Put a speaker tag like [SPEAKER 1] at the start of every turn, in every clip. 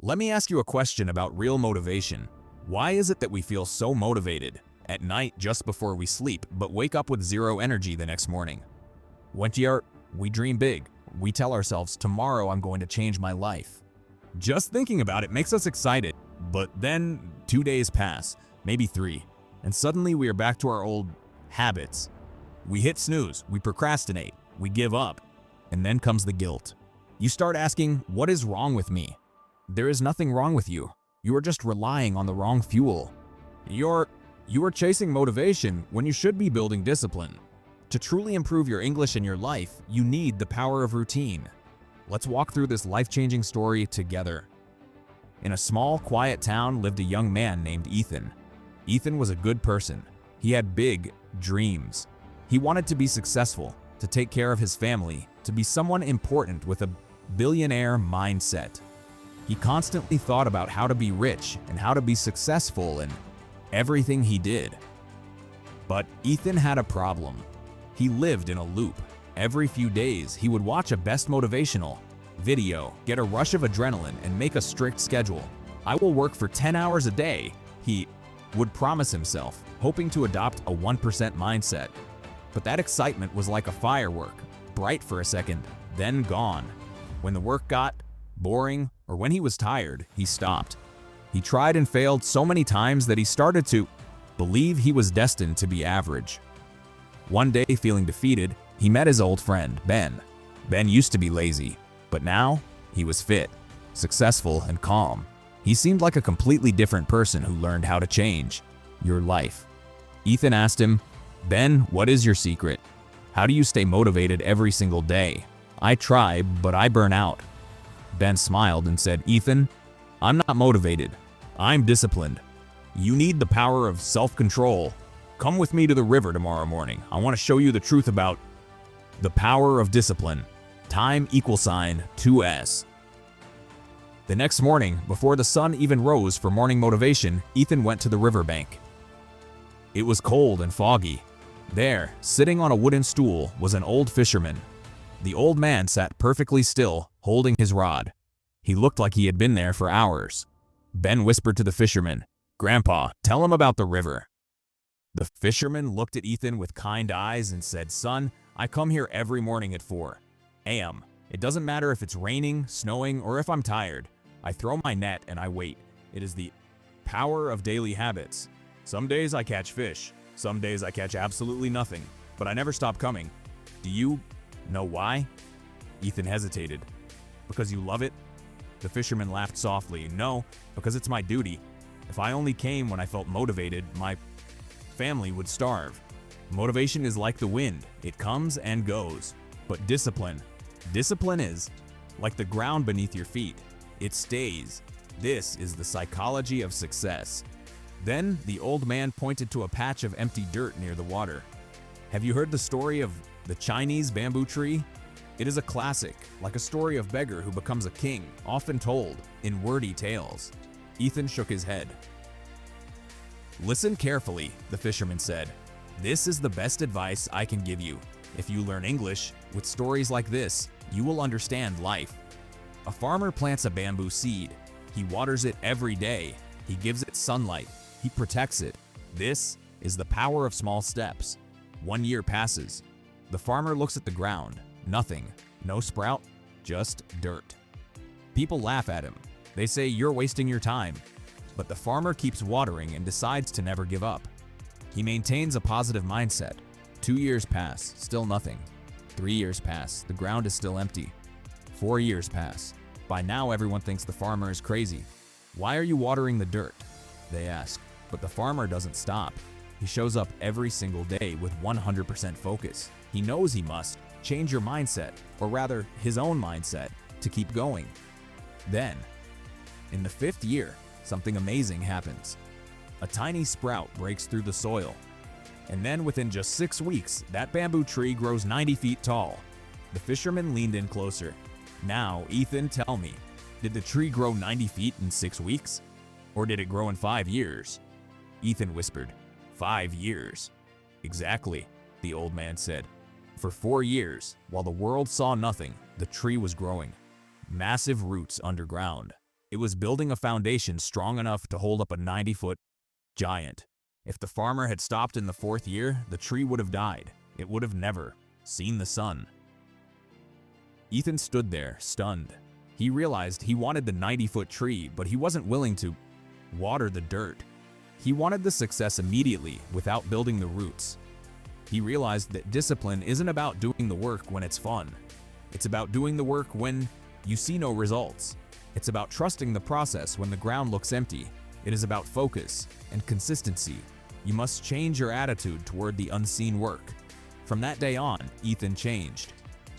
[SPEAKER 1] Let me ask you a question about real motivation. Why is it that we feel so motivated at night just before we sleep, but wake up with zero energy the next morning? We dream big. We tell ourselves, tomorrow I'm going to change my life. Just thinking about it makes us excited, but then 2 days pass, maybe 3, and suddenly we are back to our old habits. We hit snooze, we procrastinate, we give up, and then comes the guilt. You start asking, what is wrong with me? There is nothing wrong with you. You are just relying on the wrong fuel. You are chasing motivation when you should be building discipline. To truly improve your English in your life, you need the power of routine. Let's walk through this life-changing story together. In a small, quiet town lived a young man named Ethan. Ethan was a good person. He had big dreams. He wanted to be successful, to take care of his family, to be someone important with a billionaire mindset. He constantly thought about how to be rich and how to be successful in everything he did. But Ethan had a problem. He lived in a loop. Every few days, he would watch a best motivational video, get a rush of adrenaline, and make a strict schedule. I will work for 10 hours a day, he would promise himself, hoping to adopt a 1% mindset. But that excitement was like a firework, bright for a second, then gone. When the work got boring, or when he was tired, he stopped. He tried and failed so many times that he started to believe he was destined to be average. One day, feeling defeated, he met his old friend, Ben. Ben used to be lazy, but now he was fit, successful, and calm. He seemed like a completely different person who learned how to change your life. Ethan asked him, "Ben, what is your secret? How do you stay motivated every single day?" "I try, but I burn out." Ben smiled and said, "Ethan, I'm not motivated. I'm disciplined. You need the power of self-control. Come with me to the river tomorrow morning. I want to show you the truth about the power of discipline. Time = 2S. The next morning, before the sun even rose for morning motivation, Ethan went to the riverbank. It was cold and foggy. There, sitting on a wooden stool, was an old fisherman. The old man sat perfectly still, holding his rod. He looked like he had been there for hours. Ben whispered to the fisherman, "Grandpa, tell him about the river." The fisherman looked at Ethan with kind eyes and said, "Son, I come here every morning at 4 a.m. It doesn't matter if it's raining, snowing, or if I'm tired. I throw my net and I wait. It is the power of daily habits. Some days I catch fish. Some days I catch absolutely nothing, but I never stop coming. Do you know why?" Ethan hesitated. "Because you love it?" The fisherman laughed softly. "No, because it's my duty. If I only came when I felt motivated, my family would starve. Motivation is like the wind. It comes and goes. But discipline is like the ground beneath your feet. It stays. This is the psychology of success." Then the old man pointed to a patch of empty dirt near the water. "Have you heard the story of the Chinese bamboo tree? It is a classic, like a story of beggar who becomes a king, often told in wordy tales." Ethan shook his head. "Listen carefully," the fisherman said. "This is the best advice I can give you. If you learn English with stories like this, you will understand life. A farmer plants a bamboo seed. He waters it every day. He gives it sunlight. He protects it. This is the power of small steps. 1 year passes. The farmer looks at the ground. Nothing. No sprout. Just dirt. People laugh at him. They say, 'You're wasting your time.' But the farmer keeps watering and decides to never give up. He maintains a positive mindset. 2 years pass. Still nothing. 3 years pass. The ground is still empty. 4 years pass. By now, everyone thinks the farmer is crazy. 'Why are you watering the dirt?' they ask. But the farmer doesn't stop. He shows up every single day with 100% focus. He knows he must change your mindset, or rather, his own mindset, to keep going. Then, in the 5th year, something amazing happens. A tiny sprout breaks through the soil. And then within just 6 weeks, that bamboo tree grows 90 feet tall. The fisherman leaned in closer. "Now, Ethan, tell me, did the tree grow 90 feet in 6 weeks? Or did it grow in 5 years? Ethan whispered, 5 years. "Exactly," the old man said. "For 4 years, while the world saw nothing, the tree was growing. Massive roots underground. It was building a foundation strong enough to hold up a 90-foot giant. If the farmer had stopped in the 4th year, the tree would have died. It would have never seen the sun. Ethan stood there, stunned. He realized he wanted the 90-foot tree, but he wasn't willing to water the dirt. He wanted the success immediately without building the roots. He realized that discipline isn't about doing the work when it's fun. It's about doing the work when you see no results. It's about trusting the process when the ground looks empty. It is about focus and consistency. You must change your attitude toward the unseen work. From that day on, Ethan changed.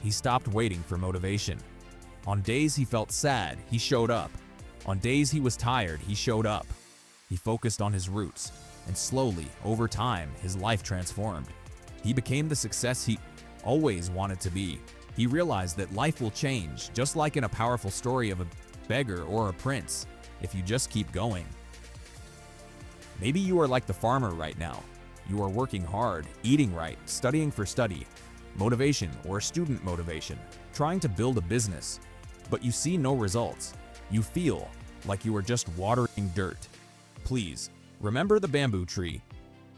[SPEAKER 1] He stopped waiting for motivation. On days he felt sad, he showed up. On days he was tired, he showed up. He focused on his roots, and slowly, over time, his life transformed. He became the success he always wanted to be. He realized that life will change, just like in a powerful story of a beggar or a prince, if you just keep going. Maybe you are like the farmer right now. You are working hard, eating right, studying for study, motivation or student motivation, trying to build a business, but you see no results. You feel like you are just watering dirt. Please, remember the bamboo tree.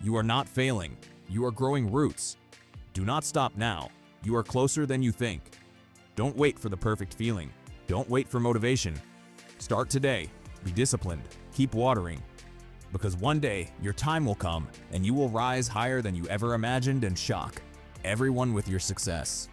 [SPEAKER 1] You are not failing. You are growing roots. Do not stop now. You are closer than you think. Don't wait for the perfect feeling. Don't wait for motivation. Start today. Be disciplined. Keep watering. Because one day, your time will come and you will rise higher than you ever imagined and shock everyone with your success.